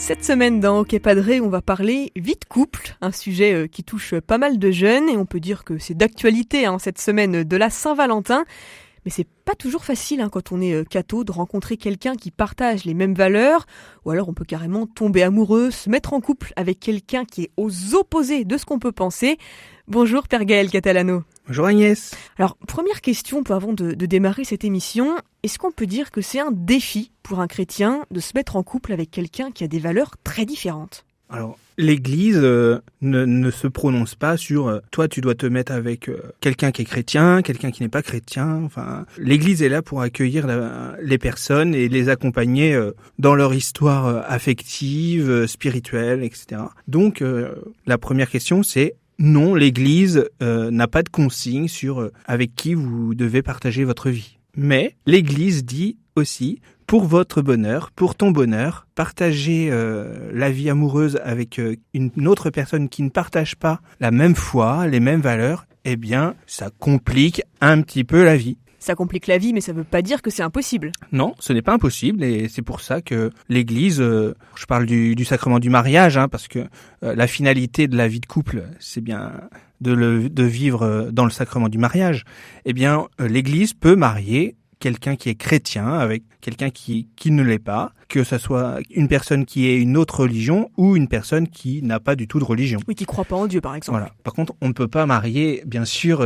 Cette semaine dans Ok Padré, on va parler vie de couple, un sujet qui touche pas mal de jeunes et on peut dire que c'est d'actualité cette semaine de la Saint-Valentin. Mais c'est pas toujours facile quand on est catho de rencontrer quelqu'un qui partage les mêmes valeurs, ou alors on peut carrément tomber amoureux, se mettre en couple avec quelqu'un qui est aux opposés de ce qu'on peut penser. Bonjour Père Gaël Catalano. Bonjour Agnès. Alors, première question avant de démarrer cette émission, est-ce qu'on peut dire que c'est un défi pour un chrétien de se mettre en couple avec quelqu'un qui a des valeurs très différentes ? Alors, l'Église ne se prononce pas sur toi tu dois te mettre avec quelqu'un qui est chrétien, quelqu'un qui n'est pas chrétien. Enfin, l'Église est là pour accueillir les personnes et les accompagner dans leur histoire affective, spirituelle, etc. Donc, la première question c'est non, l'Église n'a pas de consigne sur avec qui vous devez partager votre vie. Mais l'Église dit aussi, pour votre bonheur, pour ton bonheur, partager la vie amoureuse avec une autre personne qui ne partage pas la même foi, les mêmes valeurs, eh bien, ça complique un petit peu la vie. Ça complique la vie, mais ça veut pas dire que c'est impossible. Non, ce n'est pas impossible et c'est pour ça que l'Église, je parle du sacrement du mariage, parce que la finalité de la vie de couple, c'est bien de vivre dans le sacrement du mariage. Eh bien, l'Église peut marier quelqu'un qui est chrétien avec quelqu'un qui ne l'est pas, que ça soit une personne qui ait une autre religion ou une personne qui n'a pas du tout de religion. Oui, qui croit pas en Dieu, par exemple. Voilà. Par contre, on ne peut pas marier, bien sûr,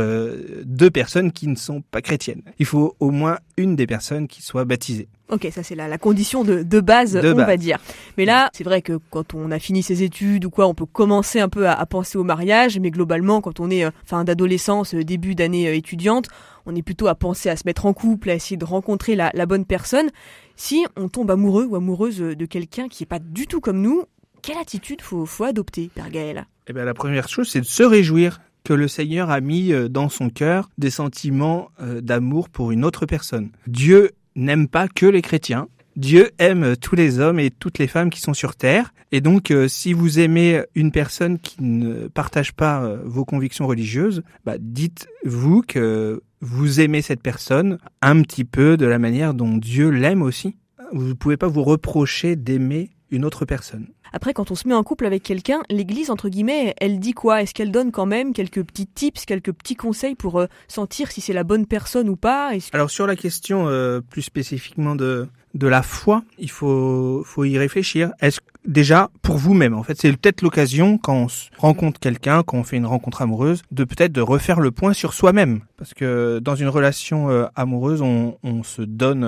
deux personnes qui ne sont pas chrétiennes. Il faut au moins une des personnes qui soit baptisée. Ok, ça c'est la condition de base, va dire. Mais là, c'est vrai que quand on a fini ses études ou quoi, on peut commencer un peu à penser au mariage, mais globalement, quand on est fin d'adolescence, début d'année étudiante, on est plutôt à penser à se mettre en couple, à essayer de rencontrer la bonne personne. Si on tombe amoureux ou amoureuse de quelqu'un qui est pas du tout comme nous, quelle attitude faut adopter, Père Gaël ? Eh bien, la première chose, c'est de se réjouir que le Seigneur a mis dans son cœur des sentiments d'amour pour une autre personne. Dieu n'aime pas que les chrétiens. Dieu aime tous les hommes et toutes les femmes qui sont sur terre. Et donc, si vous aimez une personne qui ne partage pas vos convictions religieuses, dites-vous que vous aimez cette personne un petit peu de la manière dont Dieu l'aime aussi. Vous ne pouvez pas vous reprocher d'aimer une autre personne. Après, quand on se met en couple avec quelqu'un, l'Église, entre guillemets, elle dit quoi ? Est-ce qu'elle donne quand même quelques petits tips, quelques petits conseils pour sentir si c'est la bonne personne ou pas ? Alors, sur la question plus spécifiquement de la foi, il faut y réfléchir. Est-ce déjà, pour vous-même, en fait, c'est peut-être l'occasion, quand on rencontre quelqu'un, quand on fait une rencontre amoureuse, de refaire le point sur soi-même. Parce que dans une relation amoureuse, on se donne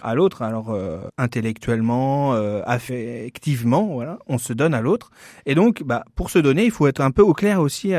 à l'autre, alors intellectuellement, affectivement, voilà, on se donne à l'autre. Et donc, pour se donner, il faut être un peu au clair aussi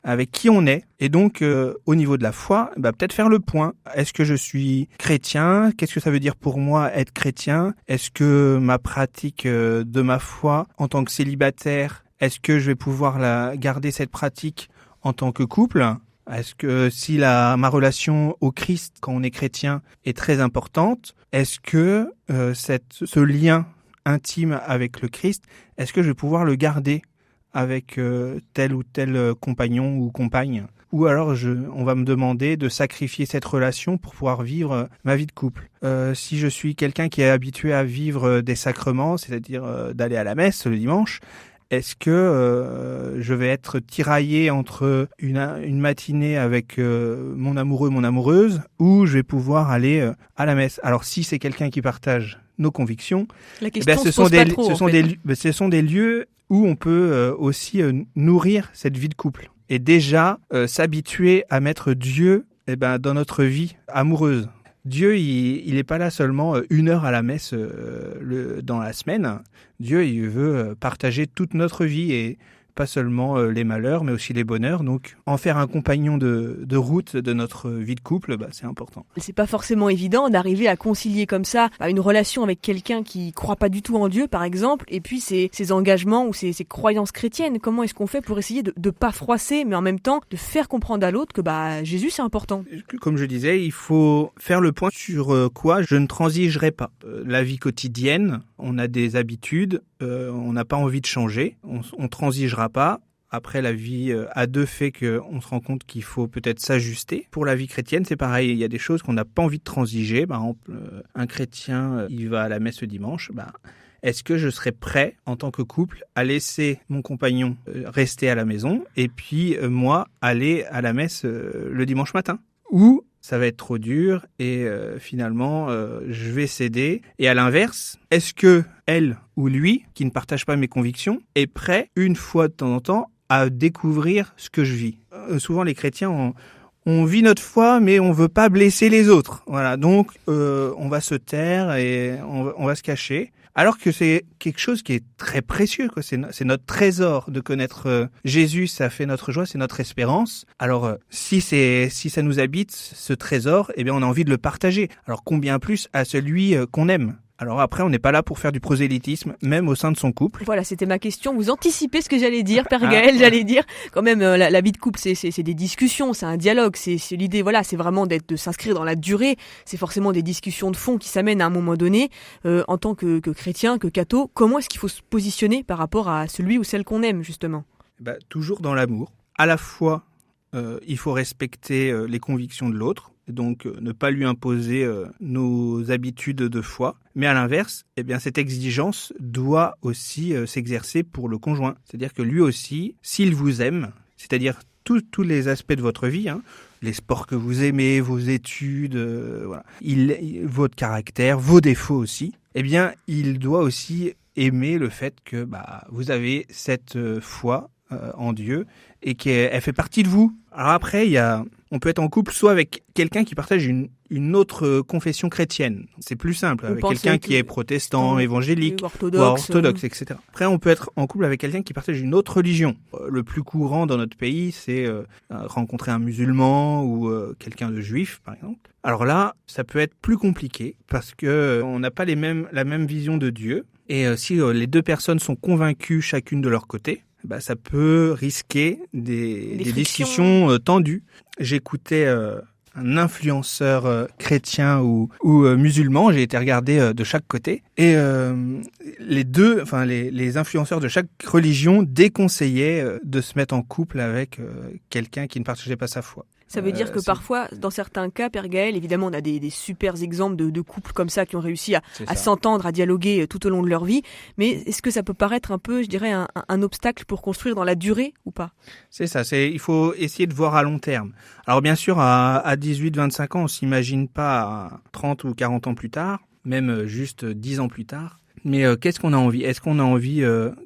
avec qui on est. Et donc, au niveau de la foi, peut-être faire le point. Est-ce que je suis chrétien ? Qu'est-ce que ça veut dire pour moi être chrétien ? Est-ce que ma pratique de ma foi en tant que célibataire, est-ce que je vais pouvoir garder cette pratique en tant que couple ? Est-ce que si ma relation au Christ, quand on est chrétien, est très importante, est-ce que ce lien intime avec le Christ, est-ce que je vais pouvoir le garder avec tel ou tel compagnon ou compagne ? Ou alors on va me demander de sacrifier cette relation pour pouvoir vivre ma vie de couple. Si je suis quelqu'un qui est habitué à vivre des sacrements, c'est-à-dire d'aller à la messe le dimanche, est-ce que je vais être tiraillé entre une matinée avec mon amoureux, mon amoureuse, ou je vais pouvoir aller à la messe ? Alors si c'est quelqu'un qui partage nos convictions, ce sont des lieux où on peut aussi nourrir cette vie de couple. Et déjà, s'habituer à mettre Dieu dans notre vie amoureuse. Dieu, il n'est pas là seulement 1 heure à la messe dans la semaine. Dieu, il veut partager toute notre vie et pas seulement les malheurs, mais aussi les bonheurs. Donc, en faire un compagnon de route de notre vie de couple, c'est important. C'est pas forcément évident d'arriver à concilier comme ça une relation avec quelqu'un qui croit pas du tout en Dieu, par exemple, et puis ses engagements ou ses croyances chrétiennes. Comment est-ce qu'on fait pour essayer de pas froisser, mais en même temps de faire comprendre à l'autre que Jésus, c'est important ? Comme je disais, il faut faire le point sur quoi je ne transigerai pas. La vie quotidienne, on a des habitudes, on n'a pas envie de changer, on transigera pas. Après, la vie à deux fait qu'on se rend compte qu'il faut peut-être s'ajuster. Pour la vie chrétienne, c'est pareil. Il y a des choses qu'on n'a pas envie de transiger. Par exemple, un chrétien, il va à la messe le dimanche. est-ce que je serais prêt, en tant que couple, à laisser mon compagnon rester à la maison et puis moi, aller à la messe le dimanche matin ? Ou ça va être trop dur et finalement, je vais céder. Et à l'inverse, est-ce que elle ou lui, qui ne partage pas mes convictions, est prêt, une fois de temps en temps, à découvrir ce que je vis ? Souvent, les chrétiens, on vit notre foi, mais on veut pas blesser les autres. Voilà, donc on va se taire et on va se cacher. Alors que c'est quelque chose qui est très précieux, quoi. C'est notre trésor de connaître Jésus, ça fait notre joie, c'est notre espérance. Alors si ça nous habite, ce trésor, eh bien on a envie de le partager. Alors combien plus à celui qu'on aime. Alors après, on n'est pas là pour faire du prosélytisme, même au sein de son couple. Voilà, c'était ma question. Vous anticipez ce que j'allais dire, Père Gaël. J'allais dire, quand même, la vie de couple, c'est des discussions, c'est un dialogue. C'est l'idée, voilà, c'est vraiment de s'inscrire dans la durée. C'est forcément des discussions de fond qui s'amènent à un moment donné. En tant que chrétien, que catho, comment est-ce qu'il faut se positionner par rapport à celui ou celle qu'on aime, justement ? Toujours dans l'amour. À la fois, il faut respecter les convictions de l'autre. Donc ne pas lui imposer nos habitudes de foi. Mais à l'inverse, eh bien, cette exigence doit aussi s'exercer pour le conjoint. C'est-à-dire que lui aussi, s'il vous aime, c'est-à-dire tous les aspects de votre vie, les sports que vous aimez, vos études, voilà, votre caractère, vos défauts aussi, eh bien, il doit aussi aimer le fait que vous avez cette foi en Dieu et qu'elle fait partie de vous. Alors après, on peut être en couple soit avec quelqu'un qui partage une autre confession chrétienne. C'est plus simple, avec quelqu'un qui est protestant, évangélique, orthodoxe, etc. Après, on peut être en couple avec quelqu'un qui partage une autre religion. Le plus courant dans notre pays, c'est rencontrer un musulman ou quelqu'un de juif, par exemple. Alors là, ça peut être plus compliqué parce que on n'a pas la même vision de Dieu. Et si les deux personnes sont convaincues chacune de leur côté, ça peut risquer des discussions tendues. J'écoutais un influenceur chrétien ou musulman, j'ai été regarder de chaque côté, et les influenceurs de chaque religion déconseillaient de se mettre en couple avec quelqu'un qui ne partageait pas sa foi. Ça veut dire que parfois, dans certains cas, Père Gaël, évidemment, on a des super exemples de couples comme ça qui ont réussi à s'entendre, à dialoguer tout au long de leur vie. Mais est-ce que ça peut paraître un peu, je dirais, un obstacle pour construire dans la durée ou pas ? C'est ça, il faut essayer de voir à long terme. Alors bien sûr, à 18-25 ans, on s'imagine pas à 30 ou 40 ans plus tard, même juste 10 ans plus tard. Mais qu'est-ce qu'on a envie ? Est-ce qu'on a envie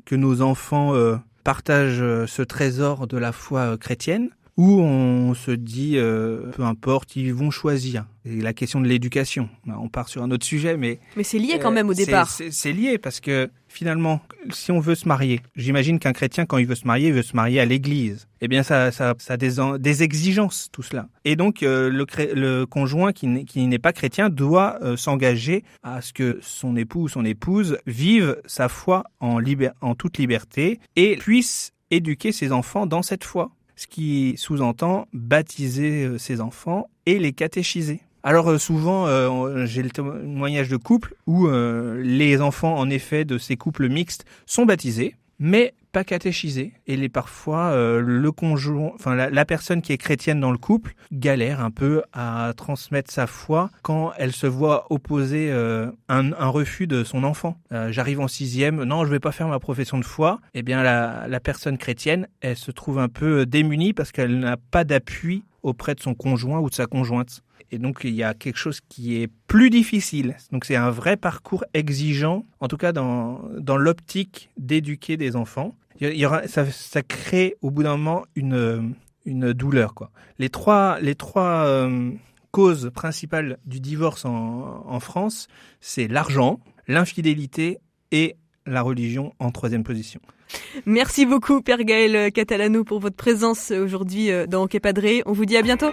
que nos enfants partagent ce trésor de la foi chrétienne ? Où on se dit, peu importe, ils vont choisir. Et la question de l'éducation, on part sur un autre sujet, mais c'est lié quand même au départ. C'est lié parce que finalement, si on veut se marier, j'imagine qu'un chrétien, quand il veut se marier à l'église. Eh bien, ça a des exigences, tout cela. Et donc, le conjoint qui n'est pas chrétien doit s'engager à ce que son époux ou son épouse vive sa foi en toute liberté et puisse éduquer ses enfants dans cette foi. Ce qui sous-entend baptiser ses enfants et les catéchiser. Alors souvent, j'ai le témoignage de couples où les enfants, en effet, de ces couples mixtes sont baptisés, mais pas catéchisés. Et parfois, le conjoint, la personne qui est chrétienne dans le couple galère un peu à transmettre sa foi quand elle se voit opposer un refus de son enfant. J'arrive en 6e, non, je vais pas faire ma profession de foi. Eh bien, la personne chrétienne, elle se trouve un peu démunie parce qu'elle n'a pas d'appui auprès de son conjoint ou de sa conjointe. Et donc, il y a quelque chose qui est plus difficile. Donc, c'est un vrai parcours exigeant, en tout cas dans l'optique d'éduquer des enfants. Ça crée au bout d'un moment une douleur, quoi. Les trois causes principales du divorce en France, c'est l'argent, l'infidélité et la religion en 3e position. Merci beaucoup, Père Gaël Catalano, pour votre présence aujourd'hui dans Que Padre. On vous dit à bientôt.